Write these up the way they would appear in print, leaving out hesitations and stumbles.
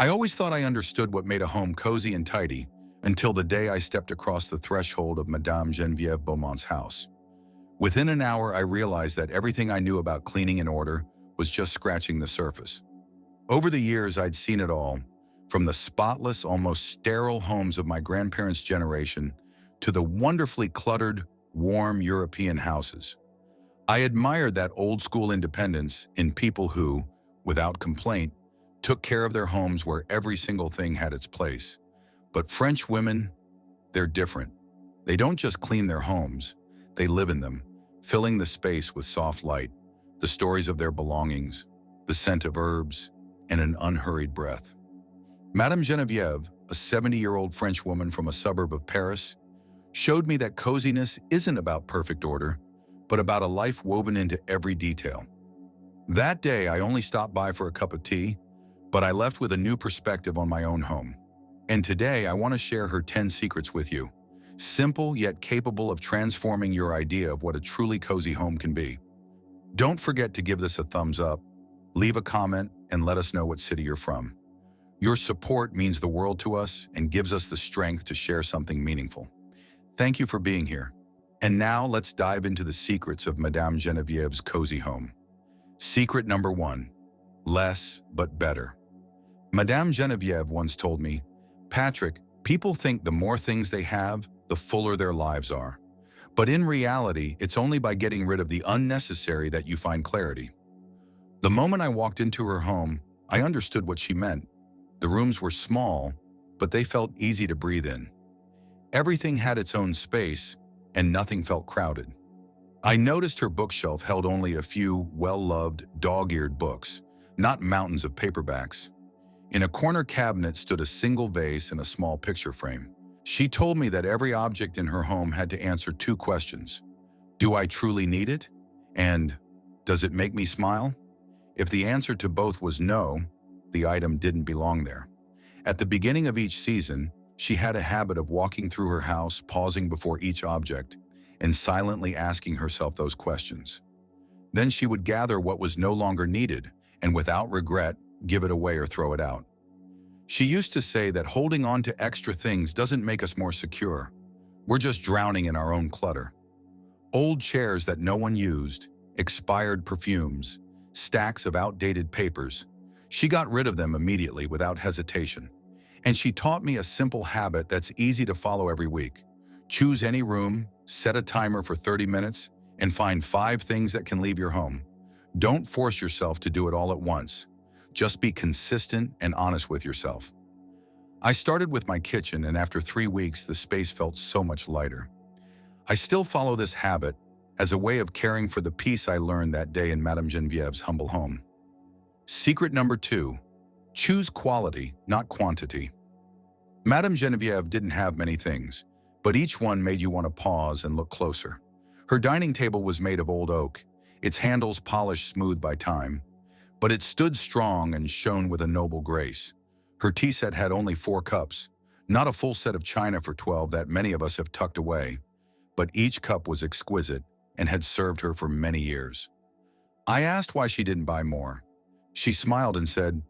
I always thought I understood what made a home cozy and tidy until the day I stepped across the threshold of Madame Geneviève Beaumont's house. Within an hour, I realized that everything I knew about cleaning and order was just scratching the surface. Over the years, I'd seen it all, from the spotless, almost sterile homes of my grandparents' generation to the wonderfully cluttered, warm European houses. I admired that old-school independence in people who, without complaint, took care of their homes where every single thing had its place. But French women, they're different. They don't just clean their homes, they live in them, filling the space with soft light, the stories of their belongings, the scent of herbs, and an unhurried breath. Madame Geneviève, a 70-year-old French woman from a suburb of Paris, showed me that coziness isn't about perfect order, but about a life woven into every detail. That day, I only stopped by for a cup of tea, but I left with a new perspective on my own home. And today, I want to share her 10 secrets with you. Simple yet capable of transforming your idea of what a truly cozy home can be. Don't forget to give this a thumbs up, leave a comment, and let us know what city you're from. Your support means the world to us and gives us the strength to share something meaningful. Thank you for being here. And now let's dive into the secrets of Madame Geneviève's cozy home. Secret number 1, less but better. Madame Geneviève once told me, "Patrick, people think the more things they have, the fuller their lives are. But in reality, it's only by getting rid of the unnecessary that you find clarity." The moment I walked into her home, I understood what she meant. The rooms were small, but they felt easy to breathe in. Everything had its own space, and nothing felt crowded. I noticed her bookshelf held only a few well-loved, dog-eared books, not mountains of paperbacks. In a corner cabinet stood a single vase and a small picture frame. She told me that every object in her home had to answer 2 questions. Do I truly need it? And does it make me smile? If the answer to both was no, the item didn't belong there. At the beginning of each season, she had a habit of walking through her house, pausing before each object, and silently asking herself those questions. Then she would gather what was no longer needed, and without regret, give it away or throw it out. She used to say that holding on to extra things doesn't make us more secure. We're just drowning in our own clutter. Old chairs that no one used, expired perfumes, stacks of outdated papers. She got rid of them immediately without hesitation. And she taught me a simple habit that's easy to follow every week. Choose any room, set a timer for 30 minutes, and find 5 things that can leave your home. Don't force yourself to do it all at once. Just be consistent and honest with yourself. I started with my kitchen, and after 3 weeks, the space felt so much lighter. I still follow this habit as a way of caring for the peace I learned that day in Madame Geneviève's humble home. Secret number 2, choose quality, not quantity. Madame Geneviève didn't have many things, but each one made you want to pause and look closer. Her dining table was made of old oak, its handles polished smooth by time, but it stood strong and shone with a noble grace. Her tea set had only 4 cups, not a full set of china for 12 that many of us have tucked away, but each cup was exquisite and had served her for many years. I asked why she didn't buy more. She smiled and said,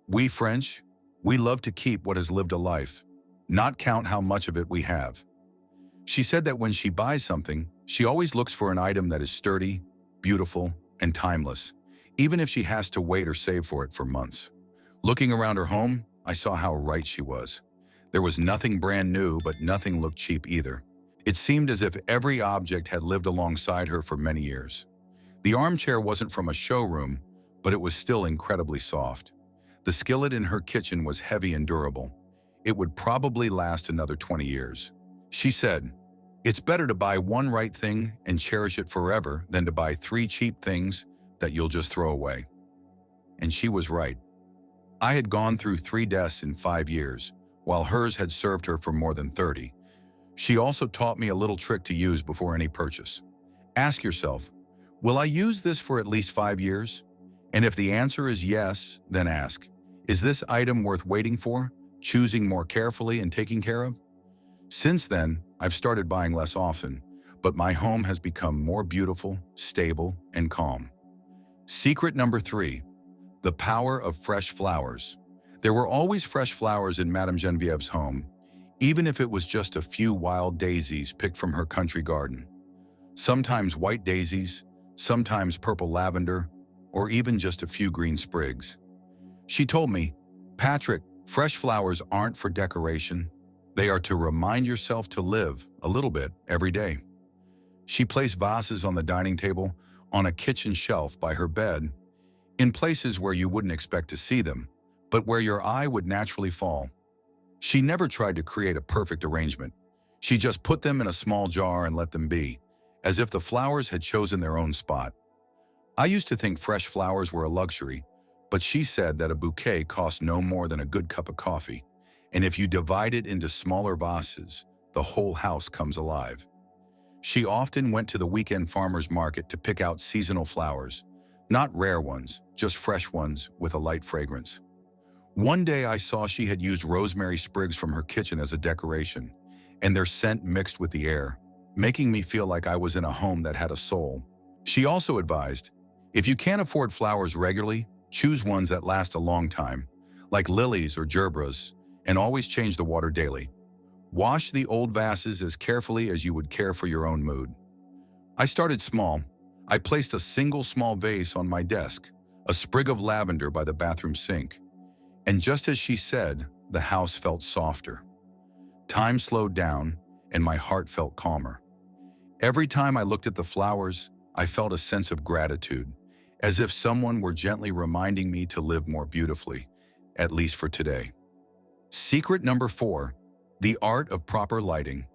"We French, we love to keep what has lived a life, not count how much of it we have." She said that when she buys something, she always looks for an item that is sturdy, beautiful, and timeless, even if she has to wait or save for it for months. Looking around her home, I saw how right she was. There was nothing brand new, but nothing looked cheap either. It seemed as if every object had lived alongside her for many years. The armchair wasn't from a showroom, but it was still incredibly soft. The skillet in her kitchen was heavy and durable. It would probably last another 20 years. She said, "It's better to buy one right thing and cherish it forever than to buy 3 cheap things that you'll just throw away." And she was right. I had gone through 3 deaths in 5 years, while hers had served her for more than 30. She also taught me a little trick to use before any purchase. Ask yourself, will I use this for at least 5 years? And if the answer is yes, then ask, is this item worth waiting for, choosing more carefully and taking care of? Since then, I've started buying less often, but my home has become more beautiful, stable, and calm. Secret number 3, the power of fresh flowers. There were always fresh flowers in Madame Genevieve's home, even if it was just a few wild daisies picked from her country garden. Sometimes white daisies, sometimes purple lavender, or even just a few green sprigs. She told me, "Patrick, fresh flowers aren't for decoration. They are to remind yourself to live a little bit every day." She placed vases on the dining table, on a kitchen shelf by her bed, in places where you wouldn't expect to see them, but where your eye would naturally fall. She never tried to create a perfect arrangement. She just put them in a small jar and let them be, as if the flowers had chosen their own spot. I used to think fresh flowers were a luxury, but she said that a bouquet cost no more than a good cup of coffee, and if you divide it into smaller vases, the whole house comes alive. She often went to the weekend farmer's market to pick out seasonal flowers, not rare ones, just fresh ones with a light fragrance. One day I saw she had used rosemary sprigs from her kitchen as a decoration, and their scent mixed with the air, making me feel like I was in a home that had a soul. She also advised, if you can't afford flowers regularly, choose ones that last a long time, like lilies or gerbras, and always change the water daily. Wash the old vases as carefully as you would care for your own mood. I started small. I placed a single small vase on my desk, a sprig of lavender by the bathroom sink. And just as she said, the house felt softer. Time slowed down, and my heart felt calmer. Every time I looked at the flowers, I felt a sense of gratitude, as if someone were gently reminding me to live more beautifully, at least for today. Secret number 4, the art of proper lighting.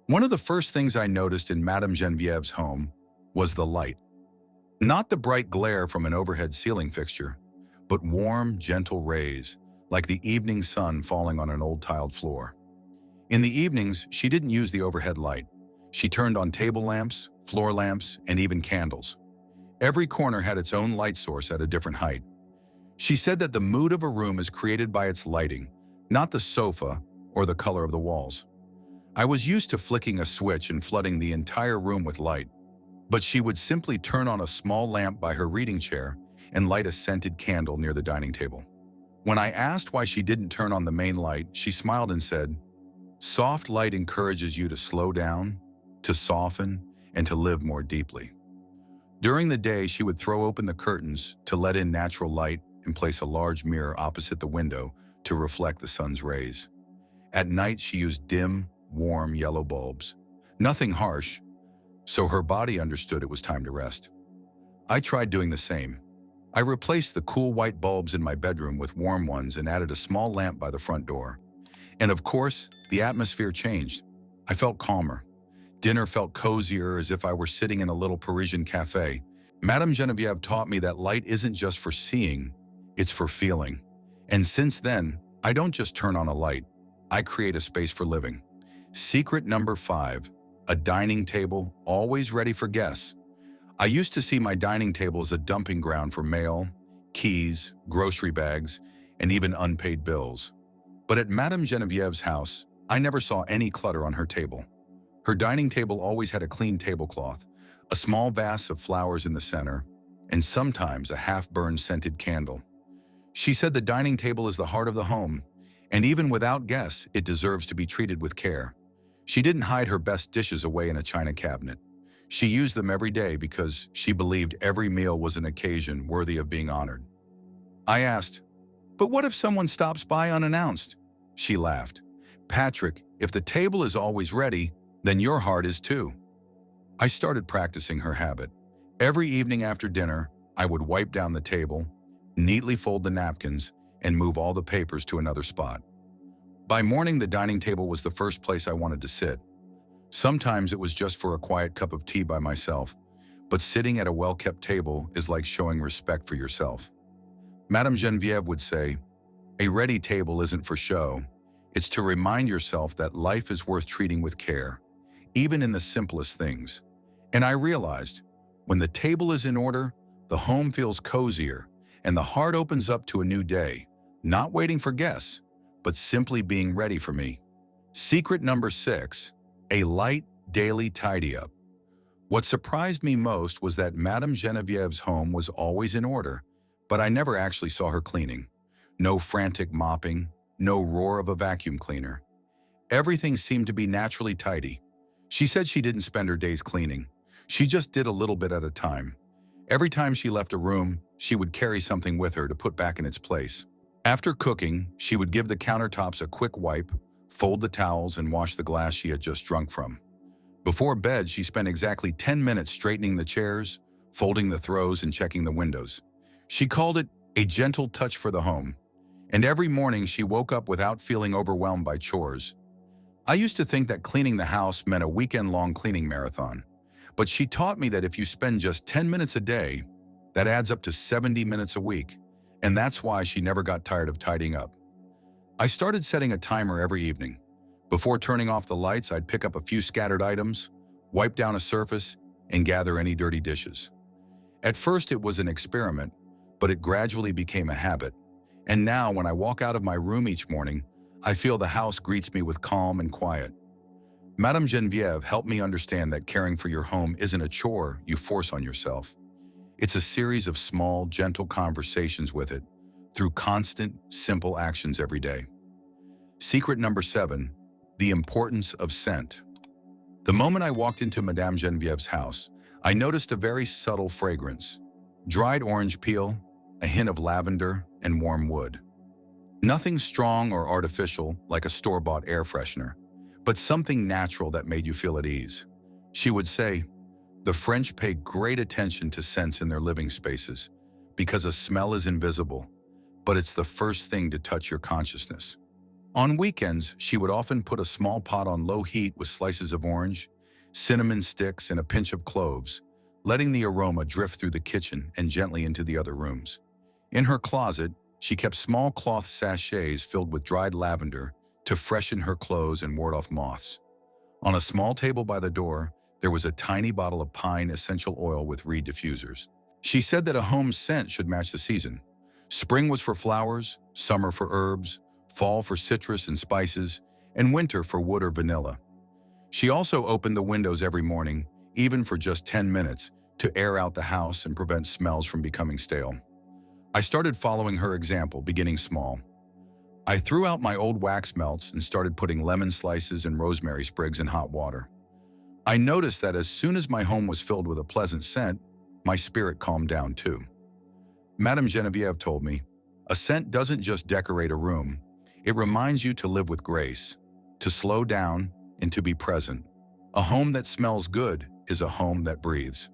One of the first things I noticed in Madame Genevieve's home was the light. Not the bright glare from an overhead ceiling fixture, but warm, gentle rays, like the evening sun falling on an old tiled floor. In the evenings, she didn't use the overhead light. She turned on table lamps, floor lamps, and even candles. Every corner had its own light source at a different height. She said that the mood of a room is created by its lighting, not the sofa or the color of the walls. I was used to flicking a switch and flooding the entire room with light, but she would simply turn on a small lamp by her reading chair and light a scented candle near the dining table. When I asked why she didn't turn on the main light, she smiled and said, "Soft light encourages you to slow down, to soften, and to live more deeply." During the day, she would throw open the curtains to let in natural light and place a large mirror opposite the window to reflect the sun's rays. At night, she used dim, warm yellow bulbs. Nothing harsh, so her body understood it was time to rest. I tried doing the same. I replaced the cool white bulbs in my bedroom with warm ones and added a small lamp by the front door. And of course, the atmosphere changed. I felt calmer. Dinner felt cozier, as if I were sitting in a little Parisian cafe. Madame Genevieve taught me that light isn't just for seeing, it's for feeling. And since then, I don't just turn on a light, I create a space for living. Secret number 5, a dining table always ready for guests. I used to see my dining table as a dumping ground for mail, keys, grocery bags, and even unpaid bills. But at Madame Genevieve's house, I never saw any clutter on her table. Her dining table always had a clean tablecloth, a small vase of flowers in the center, and sometimes a half-burned scented candle. She said the dining table is the heart of the home, and even without guests, it deserves to be treated with care. She didn't hide her best dishes away in a china cabinet. She used them every day because she believed every meal was an occasion worthy of being honored. I asked, "But what if someone stops by unannounced?" She laughed. "Patrick, if the table is always ready, then your heart is too." I started practicing her habit. Every evening after dinner, I would wipe down the table, neatly fold the napkins, and move all the papers to another spot. By morning, the dining table was the first place I wanted to sit. Sometimes it was just for a quiet cup of tea by myself, but sitting at a well-kept table is like showing respect for yourself. Madame Genevieve would say, "A ready table isn't for show. It's to remind yourself that life is worth treating with care, even in the simplest things." And I realized, when the table is in order, the home feels cozier, and the heart opens up to a new day, not waiting for guests, but simply being ready for me. Secret number 6, a light daily tidy-up. What surprised me most was that Madame Genevieve's home was always in order, but I never actually saw her cleaning. No frantic mopping, no roar of a vacuum cleaner. Everything seemed to be naturally tidy. She said she didn't spend her days cleaning. She just did a little bit at a time. Every time she left a room, she would carry something with her to put back in its place. After cooking, she would give the countertops a quick wipe, fold the towels, and wash the glass she had just drunk from. Before bed, she spent exactly 10 minutes straightening the chairs, folding the throws, and checking the windows. She called it a gentle touch for the home, and every morning she woke up without feeling overwhelmed by chores. I used to think that cleaning the house meant a weekend-long cleaning marathon, but she taught me that if you spend just 10 minutes a day, that adds up to 70 minutes a week, and that's why she never got tired of tidying up. I started setting a timer every evening. Before turning off the lights, I'd pick up a few scattered items, wipe down a surface, and gather any dirty dishes. At first, it was an experiment, but it gradually became a habit. And now, when I walk out of my room each morning, I feel the house greets me with calm and quiet. Madame Geneviève helped me understand that caring for your home isn't a chore you force on yourself. It's a series of small, gentle conversations with it, through constant, simple actions every day. Secret number 7, the importance of scent. The moment I walked into Madame Geneviève's house, I noticed a very subtle fragrance. Dried orange peel, a hint of lavender, and warm wood. Nothing strong or artificial like a store-bought air freshener, but something natural that made you feel at ease. She would say, "The French pay great attention to scents in their living spaces because a smell is invisible, but it's the first thing to touch your consciousness." On weekends, she would often put a small pot on low heat with slices of orange, cinnamon sticks, and a pinch of cloves, letting the aroma drift through the kitchen and gently into the other rooms. In her closet, she kept small cloth sachets filled with dried lavender to freshen her clothes and ward off moths. On a small table by the door, there was a tiny bottle of pine essential oil with reed diffusers. She said that a home's scent should match the season. Spring was for flowers, summer for herbs, fall for citrus and spices, and winter for wood or vanilla. She also opened the windows every morning, even for just 10 minutes, to air out the house and prevent smells from becoming stale. I started following her example, beginning small. I threw out my old wax melts and started putting lemon slices and rosemary sprigs in hot water. I noticed that as soon as my home was filled with a pleasant scent, my spirit calmed down too. Madame Geneviève told me, "A scent doesn't just decorate a room, it reminds you to live with grace, to slow down, and to be present. A home that smells good is a home that breathes."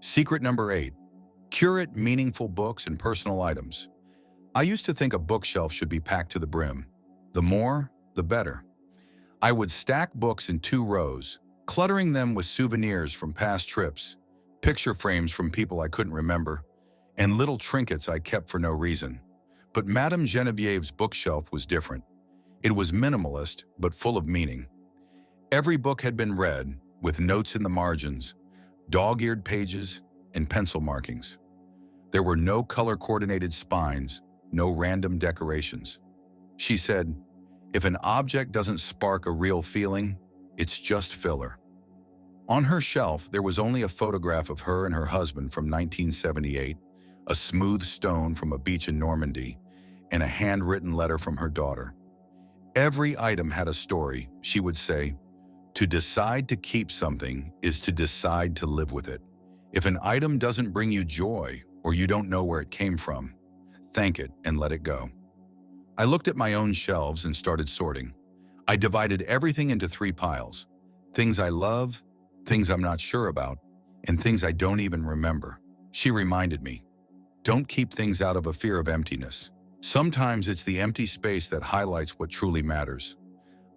Secret number 8, curate meaningful books and personal items. I used to think a bookshelf should be packed to the brim. The more, the better. I would stack books in 2 rows, cluttering them with souvenirs from past trips, picture frames from people I couldn't remember, and little trinkets I kept for no reason. But Madame Geneviève's bookshelf was different. It was minimalist, but full of meaning. Every book had been read, with notes in the margins, dog-eared pages, and pencil markings. There were no color-coordinated spines, no random decorations. She said, "If an object doesn't spark a real feeling, it's just filler." On her shelf, there was only a photograph of her and her husband from 1978, a smooth stone from a beach in Normandy, and a handwritten letter from her daughter. Every item had a story. She would say, "To decide to keep something is to decide to live with it. If an item doesn't bring you joy or you don't know where it came from, thank it and let it go." I looked at my own shelves and started sorting. I divided everything into 3 piles: things I love, things I'm not sure about, and things I don't even remember. She reminded me, don't keep things out of a fear of emptiness. Sometimes it's the empty space that highlights what truly matters.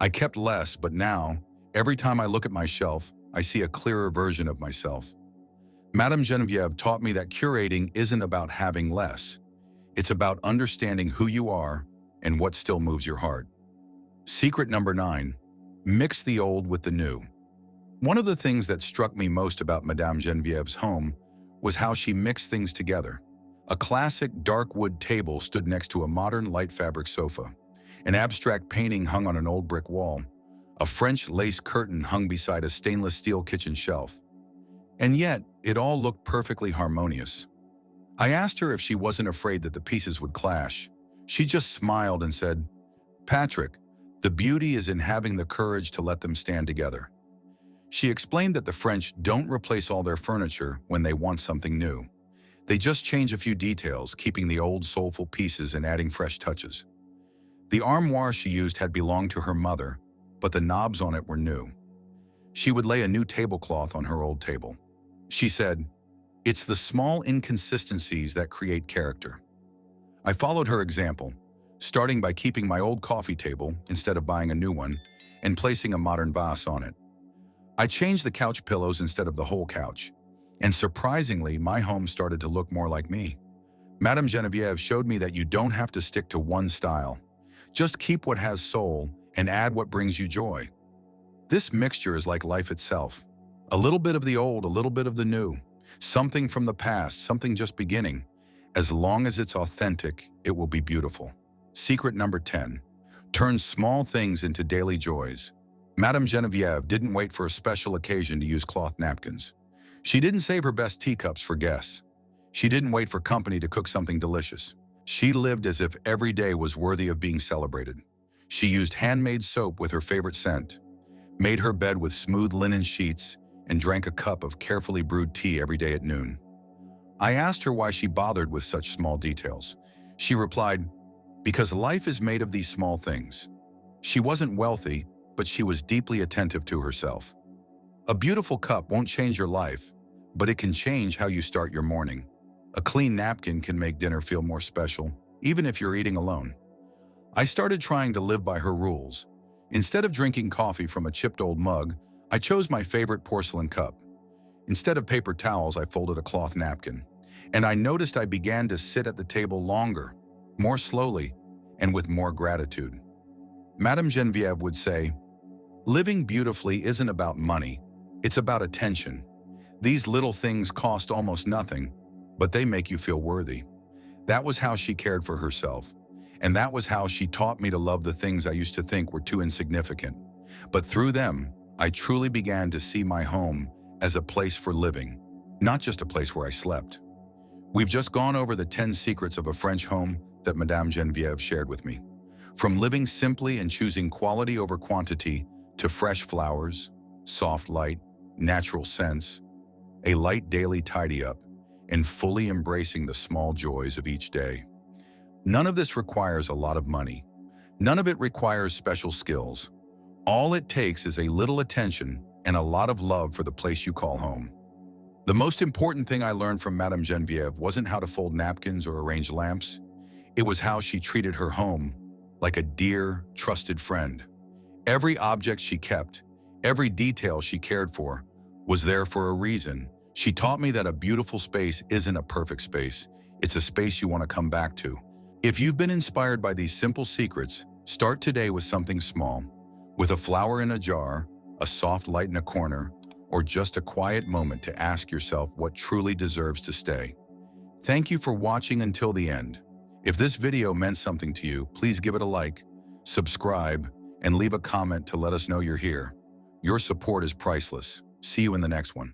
I kept less, but now, every time I look at my shelf, I see a clearer version of myself. Madame Geneviève taught me that curating isn't about having less. It's about understanding who you are and what still moves your heart. Secret number 9, mix the old with the new. One of the things that struck me most about Madame Geneviève's home was how she mixed things together. A classic dark wood table stood next to a modern light fabric sofa. An abstract painting hung on an old brick wall. A French lace curtain hung beside a stainless steel kitchen shelf. And yet, it all looked perfectly harmonious. I asked her if she wasn't afraid that the pieces would clash. She just smiled and said, "Patrick, the beauty is in having the courage to let them stand together." She explained that the French don't replace all their furniture when they want something new. They just change a few details, keeping the old soulful pieces and adding fresh touches. The armoire she used had belonged to her mother, but the knobs on it were new. She would lay a new tablecloth on her old table. She said, "It's the small inconsistencies that create character." I followed her example, starting by keeping my old coffee table instead of buying a new one and placing a modern vase on it. I changed the couch pillows instead of the whole couch, and surprisingly, my home started to look more like me. Madame Geneviève showed me that you don't have to stick to one style. Just keep what has soul and add what brings you joy. This mixture is like life itself. A little bit of the old, a little bit of the new. Something from the past, something just beginning. As long as it's authentic, it will be beautiful. Secret number 10. Turn small things into daily joys. Madame Geneviève didn't wait for a special occasion to use cloth napkins. She didn't save her best teacups for guests. She didn't wait for company to cook something delicious. She lived as if every day was worthy of being celebrated. She used handmade soap with her favorite scent, made her bed with smooth linen sheets, and drank a cup of carefully brewed tea every day at noon. I asked her why she bothered with such small details. She replied, "Because life is made of these small things." She wasn't wealthy, but she was deeply attentive to herself. A beautiful cup won't change your life, but it can change how you start your morning. A clean napkin can make dinner feel more special, even if you're eating alone. I started trying to live by her rules. Instead of drinking coffee from a chipped old mug, I chose my favorite porcelain cup. Instead of paper towels, I folded a cloth napkin. And I noticed I began to sit at the table longer, more slowly, and with more gratitude. Madame Geneviève would say, "Living beautifully isn't about money, it's about attention. These little things cost almost nothing, but they make you feel worthy." That was how she cared for herself, and that was how she taught me to love the things I used to think were too insignificant. But through them, I truly began to see my home as a place for living, not just a place where I slept. We've just gone over the 10 secrets of a French home that Madame Geneviève shared with me. From living simply and choosing quality over quantity to fresh flowers, soft light, natural scents, a light daily tidy-up, and fully embracing the small joys of each day. None of this requires a lot of money. None of it requires special skills. All it takes is a little attention and a lot of love for the place you call home. The most important thing I learned from Madame Geneviève wasn't how to fold napkins or arrange lamps. It was how she treated her home like a dear, trusted friend. Every object she kept, every detail she cared for, was there for a reason. She taught me that a beautiful space isn't a perfect space. It's a space you want to come back to. If you've been inspired by these simple secrets, start today with something small, with a flower in a jar, a soft light in a corner, or just a quiet moment to ask yourself what truly deserves to stay. Thank you for watching until the end. If this video meant something to you, please give it a like, subscribe, and leave a comment to let us know you're here. Your support is priceless. See you in the next one.